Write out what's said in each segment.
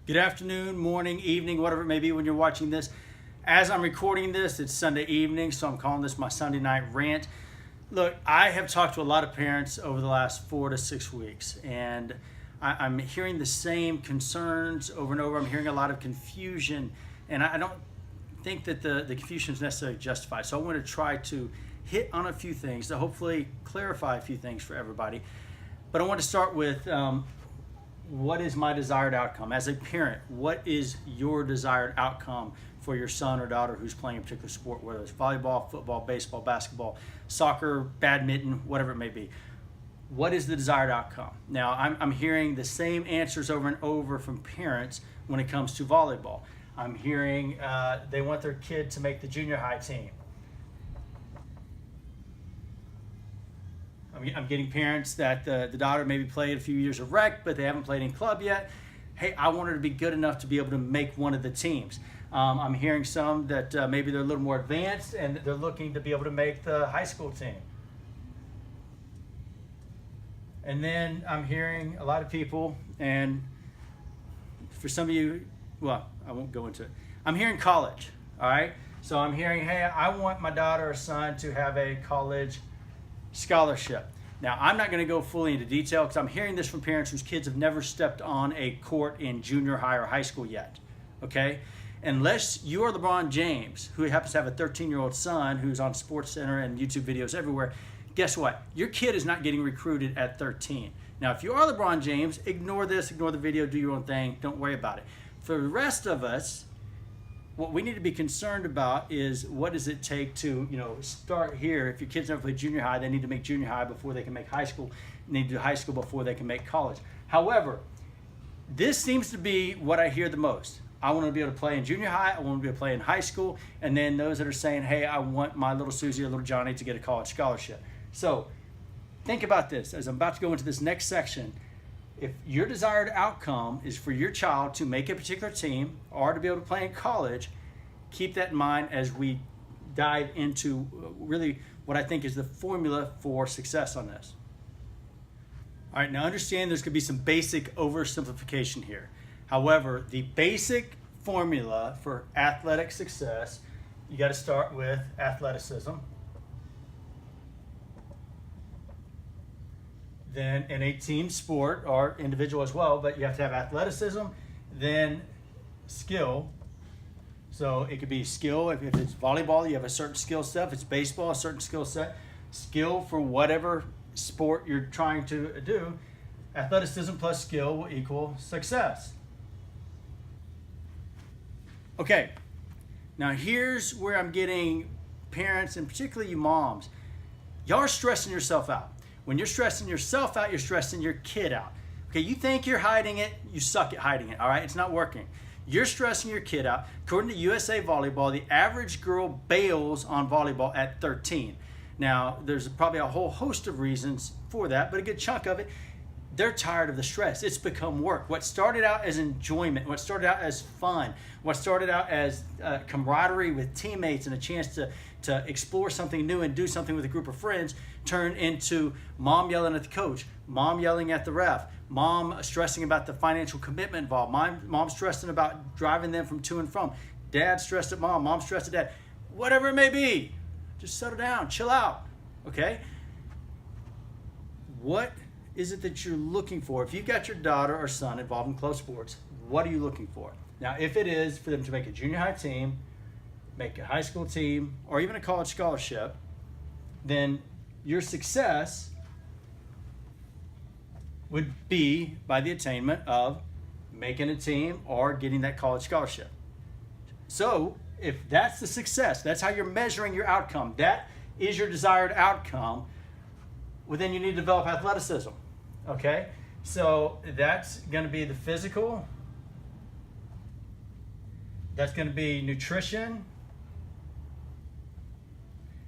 Good afternoon, morning, evening, whatever it may be when you're watching this. As I'm recording this, it's Sunday evening, so I'm calling this my Sunday night rant. Look, I have talked to a lot of parents over the last 4 to 6 weeks, and I'm hearing the same concerns over and over. I'm hearing a lot of confusion, and I don't think that the confusion is necessarily justified. So I want to try to hit on a few things to hopefully clarify a few things for everybody. But I want to start with what is my desired outcome? As a parent, what is your desired outcome for your son or daughter who's playing a particular sport, whether it's volleyball, football, baseball, basketball, soccer, badminton, whatever it may be? What is the desired outcome? Now, I'm hearing the same answers over and over from parents when it comes to volleyball. I'm hearing they want their kid to make the junior high team. I'm getting parents that the daughter maybe played a few years of rec, but they haven't played in club yet. Hey, I want her to be good enough to be able to make one of the teams. I'm hearing some that maybe they're a little more advanced and they're looking to be able to make the high school team. And then I'm hearing a lot of people, and for some of you, well, I won't go into it. I'm hearing college, all right? So I'm hearing, hey, I want my daughter or son to have a college scholarship. Now, I'm not going to go fully into detail because I'm hearing this from parents whose kids have never stepped on a court in junior high or high school yet, okay? Unless you are LeBron James, who happens to have a 13-year-old son who's on SportsCenter and YouTube videos everywhere, guess what? Your kid is not getting recruited at 13. Now, if you are LeBron James, ignore this, ignore the video, do your own thing, don't worry about it. For the rest of us, what we need to be concerned about is what does it take to, start here. If your kids never played junior high, they need to make junior high before they can make high school. They need to do high school before they can make college. However, this seems to be what I hear the most. I want to be able to play in junior high. I want to be able to play in high school. And then those that are saying, hey, I want my little Susie or little Johnny to get a college scholarship. So think about this as I'm about to go into this next section. If your desired outcome is for your child to make a particular team or to be able to play in college, keep that in mind as we dive into really what I think is the formula for success on this. All right, now understand there's going to be some basic oversimplification here. However, the basic formula for athletic success, you got to start with athleticism. Then in a team sport or individual as well, but you have to have athleticism, then skill. So it could be skill. If it's volleyball, you have a certain skill set. If it's baseball, a certain skill set. Skill for whatever sport you're trying to do. Athleticism plus skill will equal success. Okay, now here's where I'm getting parents, and particularly you moms. Y'all are stressing yourself out. When you're stressing yourself out, you're stressing your kid out. Okay, you think you're hiding it, you suck at hiding it, all right? It's not working. You're stressing your kid out. According to USA Volleyball, the average girl bails on volleyball at 13. Now, there's probably a whole host of reasons for that, but a good chunk of it, they're tired of the stress. It's become work. What started out as enjoyment, what started out as fun, what started out as camaraderie with teammates and a chance to explore something new and do something with a group of friends turned into mom yelling at the coach, mom yelling at the ref, mom stressing about the financial commitment involved, mom stressing about driving them from to and from, dad stressed at mom stressed at dad, whatever it may be. Just settle down, chill out, okay? What is it that you're looking for? If you've got your daughter or son involved in club sports, what are you looking for? Now, if it is for them to make a junior high team, make a high school team, or even a college scholarship, then your success would be by the attainment of making a team or getting that college scholarship. So if that's the success, that's how you're measuring your outcome, that is your desired outcome, well, then you need to develop athleticism, okay? So that's going to be the physical, that's going to be nutrition,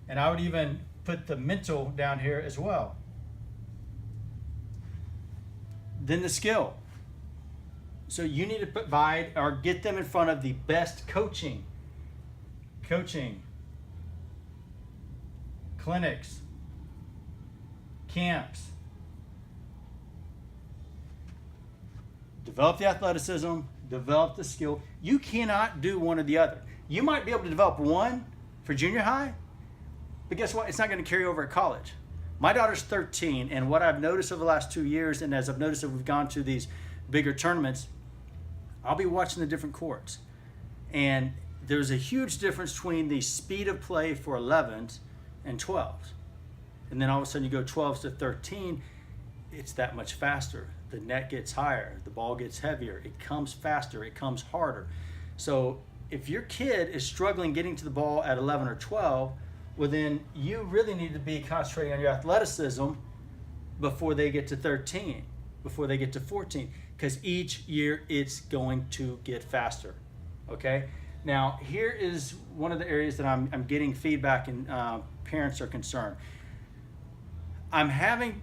and I would even put the mental down here as well. Then the skill. So you need to provide or get them in front of the best coaching, clinics, camps. Develop the athleticism, develop the skill. You cannot do one or the other. You might be able to develop one for junior high, but guess what? It's not going to carry over at college. My daughter's 13, and what I've noticed over the last 2 years, and as I've noticed that we've gone to these bigger tournaments, I'll be watching the different courts. And there's a huge difference between the speed of play for 11s and 12s. And then all of a sudden you go 12s to 13, it's that much faster. The net gets higher, the ball gets heavier, it comes faster, it comes harder. So if your kid is struggling getting to the ball at 11 or 12, well then you really need to be concentrating on your athleticism before they get to 13, before they get to 14, because each year it's going to get faster, okay? Now, here is one of the areas that I'm getting feedback and parents are concerned. I'm having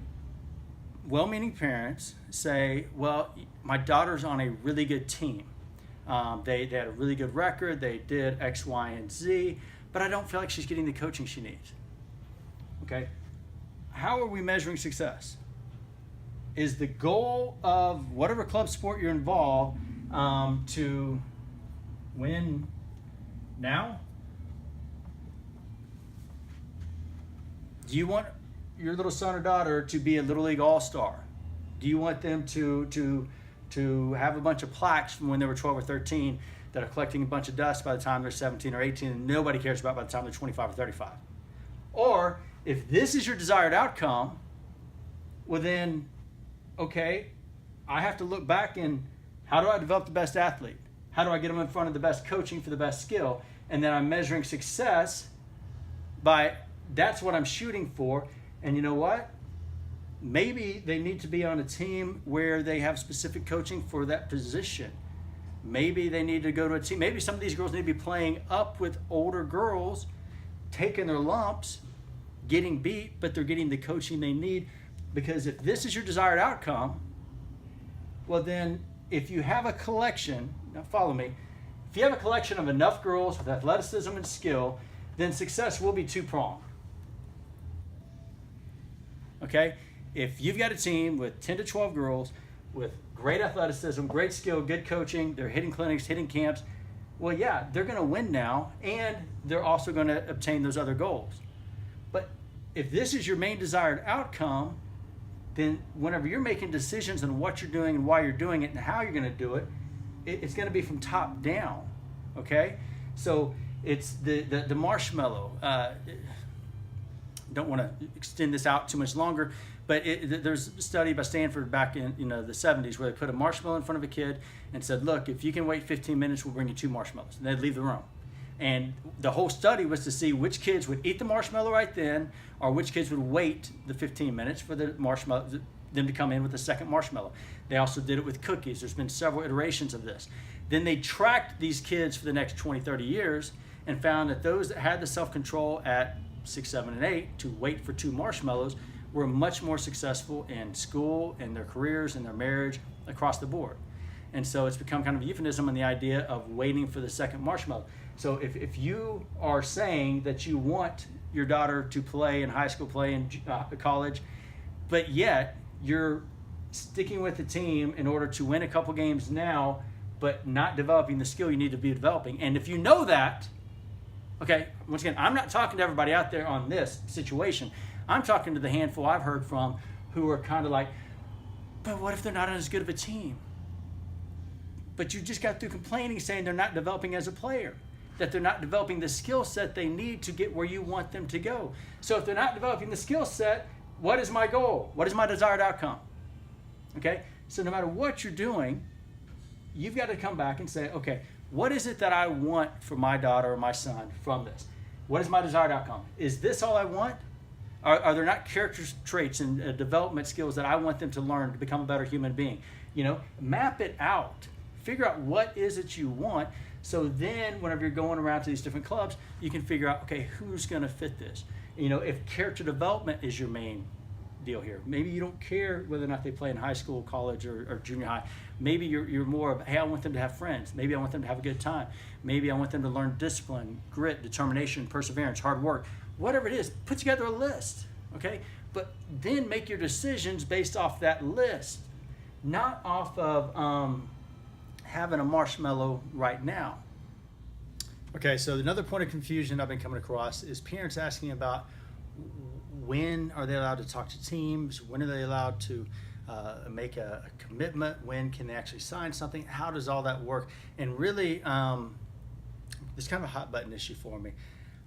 well-meaning parents say, well, my daughter's on a really good team. They had a really good record. They did X, Y, and Z, but I don't feel like she's getting the coaching she needs. Okay? How are we measuring success? Is the goal of whatever club sport you're involved to win now? Do you want your little son or daughter to be a Little League All-Star? Do you want them to have a bunch of plaques from when they were 12 or 13 that are collecting a bunch of dust by the time they're 17 or 18 and nobody cares about by the time they're 25 or 35? Or if this is your desired outcome, well then, okay, I have to look back and how do I develop the best athlete? How do I get them in front of the best coaching for the best skill? And then I'm measuring success by that's what I'm shooting for. And you know what? Maybe they need to be on a team where they have specific coaching for that position. Maybe they need to go to a team. Maybe some of these girls need to be playing up with older girls, taking their lumps, getting beat, but they're getting the coaching they need. Because if this is your desired outcome, well then, if you have a collection, now follow me, if you have a collection of enough girls with athleticism and skill, then success will be two-pronged. Okay? If you've got a team with 10 to 12 girls with great athleticism, great skill, good coaching, they're hitting clinics, hitting camps, well, yeah, they're going to win now, and they're also going to obtain those other goals. But if this is your main desired outcome, then whenever you're making decisions on what you're doing and why you're doing it and how you're going to do it, it's going to be from top down, okay? So it's the marshmallow. Don't want to extend this out too much longer, but there's a study by Stanford back in the 70s where they put a marshmallow in front of a kid and said, look, if you can wait 15 minutes, we'll bring you 2 marshmallows. And they'd leave the room. And the whole study was to see which kids would eat the marshmallow right then or which kids would wait the 15 minutes for the marshmallow, them to come in with a second marshmallow. They also did it with cookies. There's been several iterations of this. Then they tracked these kids for the next 20, 30 years and found that those that had the self-control at 6, 7, and 8 to wait for 2 marshmallows were much more successful in school, in their careers, in their marriage, across the board. And so it's become kind of a euphemism on the idea of waiting for the second marshmallow. So if you are saying that you want your daughter to play in high school, play in college, but yet you're sticking with the team in order to win a couple games now, but not developing the skill you need to be developing. And if you know that, okay, once again, I'm not talking to everybody out there on this situation. I'm talking to the handful I've heard from who are kind of like, but what if they're not on as good of a team? But you just got through complaining, saying they're not developing as a player, that they're not developing the skill set they need to get where you want them to go. So if they're not developing the skill set, what is my goal? What is my desired outcome? Okay, so no matter what you're doing, you've got to come back and say, okay, what is it that I want for my daughter or my son from this? What is my desired outcome? Is this all I want? Are there not character traits and development skills that I want them to learn to become a better human being? Map it out. Figure out what is it you want. So then whenever you're going around to these different clubs, you can figure out, okay, who's going to fit this? If character development is your main deal here, maybe you don't care whether or not they play in high school, college, or junior high. Maybe you're more of, hey, I want them to have friends. Maybe I want them to have a good time. Maybe I want them to learn discipline, grit, determination, perseverance, hard work. Whatever it is, put together a list, okay? But then make your decisions based off that list, not off of, having a marshmallow right now. Okay, so another point of confusion I've been coming across is parents asking about when are they allowed to talk to teams, when are they allowed to make a commitment, when can they actually sign something, how does all that work? And really, it's kind of a hot button issue for me.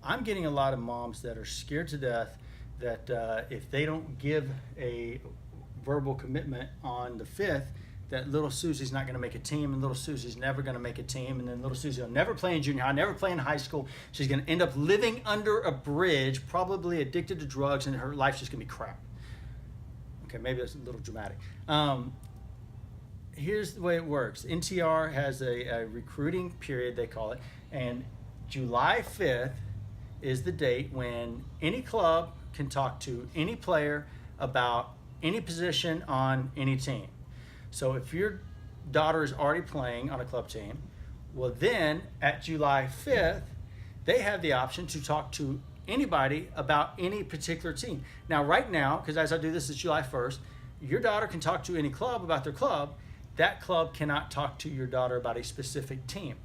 I'm getting a lot of moms that are scared to death that if they don't give a verbal commitment on the 5th, that little Susie's not going to make a team, and little Susie's never going to make a team, and then little Susie will never play in junior high, never play in high school. She's going to end up living under a bridge, probably addicted to drugs, and her life's just going to be crap. Okay, maybe that's a little dramatic. Here's the way it works. NTR has a recruiting period, they call it, and July 5th is the date when any club can talk to any player about any position on any team. So if your daughter is already playing on a club team, well then at July 5th, they have the option to talk to anybody about any particular team. Now right now, because as I do this is July 1st, your daughter can talk to any club about their club. That club cannot talk to your daughter about a specific team.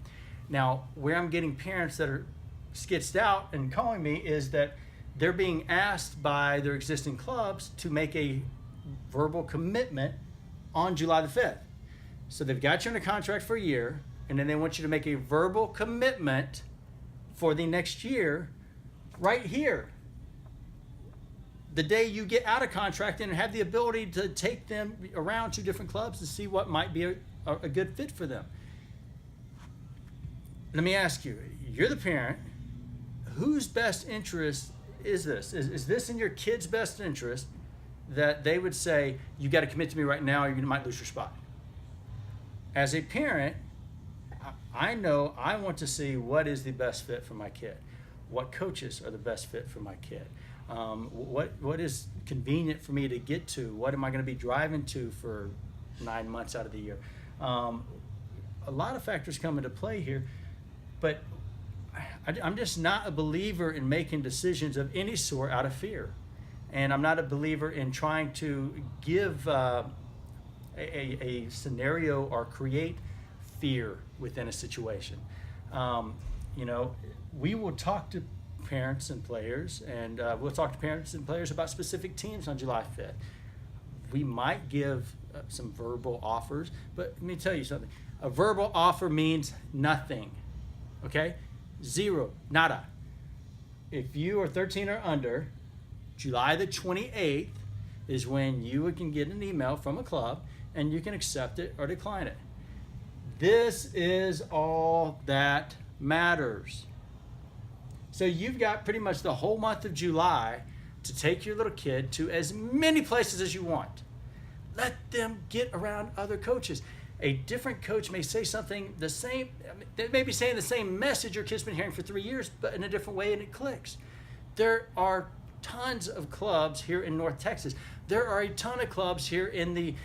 Now, where I'm getting parents that are skitzed out and calling me is that they're being asked by their existing clubs to make a verbal commitment on July the 5th. So they've got you under contract for a year, and then they want you to make a verbal commitment for the next year right here. The day you get out of contract and have the ability to take them around to different clubs to see what might be a good fit for them. Let me ask you, you're the parent, whose best interest is this? Is this in your kid's best interest that they would say, you got to commit to me right now or you might lose your spot? As a parent, I know I want to see what is the best fit for my kid. What coaches are the best fit for my kid? What is convenient for me to get to? What am I going to be driving to for 9 months out of the year? A lot of factors come into play here, but I'm just not a believer in making decisions of any sort out of fear. And I'm not a believer in trying to give a scenario or create fear within a situation. We will talk to parents and players, and we'll talk to parents and players about specific teams on July 5th. We might give some verbal offers, but let me tell you something. A verbal offer means nothing, okay? Zero, nada. If you are 13 or under, July the 28th is when you can get an email from a club and you can accept it or decline it. This is all that matters. So you've got pretty much the whole month of July to take your little kid to as many places as you want. Let them get around other coaches. A different coach may say something the same, they may be saying the same message your kid's been hearing for 3 years, but in a different way, and it clicks. There are tons of clubs here in North Texas. There are a ton of clubs here in the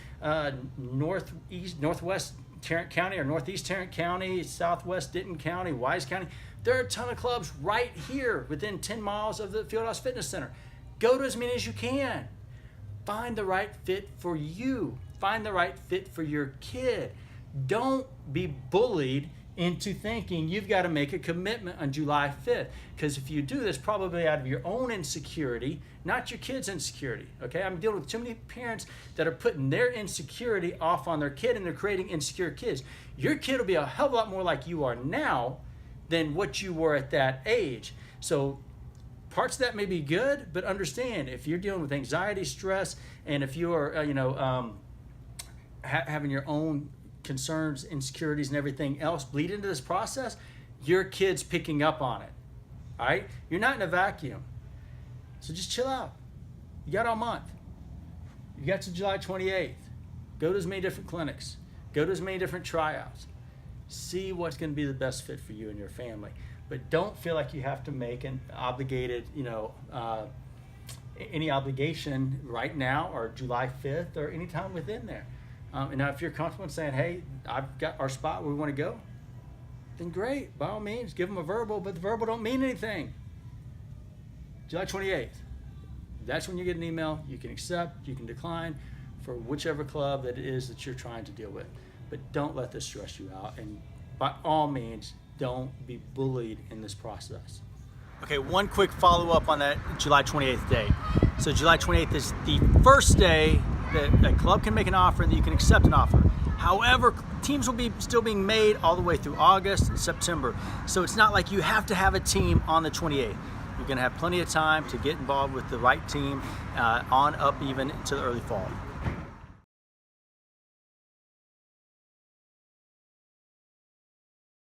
Northwest Tarrant County or Northeast Tarrant County, Southwest Denton County, Wise County. There are a ton of clubs right here within 10 miles of the Fieldhouse Fitness Center. Go to as many as you can. Find the right fit for you. Find the right fit for your kid. Don't be bullied into thinking you've got to make a commitment on July 5th. Because if you do this, probably out of your own insecurity, not your kid's insecurity. Okay, I'm dealing with too many parents that are putting their insecurity off on their kid, and they're creating insecure kids. Your kid will be a hell of a lot more like you are now than what you were at that age. So parts of that may be good, but understand if you're dealing with anxiety, stress, and if you are, having your own concerns, insecurities, and everything else bleed into this process, your kid's picking up on it. All right? You're not in a vacuum. So just chill out. You got all month. You got to July 28th. Go to as many different clinics. Go to as many different tryouts. See what's going to be the best fit for you and your family. But don't feel like you have to make an obligated, any obligation right now or July 5th or any time within there. And now if you're comfortable in saying, hey, I've got our spot where we want to go, then great. By all means, give them a verbal, but the verbal don't mean anything. July 28th. That's when you get an email. You can accept, you can decline for whichever club that it is that you're trying to deal with. but don't let this stress you out. And by all means, don't be bullied in this process. Okay, one quick follow-up on that July 28th date. So July 28th is the first day that a club can make an offer and that you can accept an offer. However, teams will be still being made all the way through August and September. So it's not like you have to have a team on the 28th. You're gonna have plenty of time to get involved with the right team on up even to the early fall.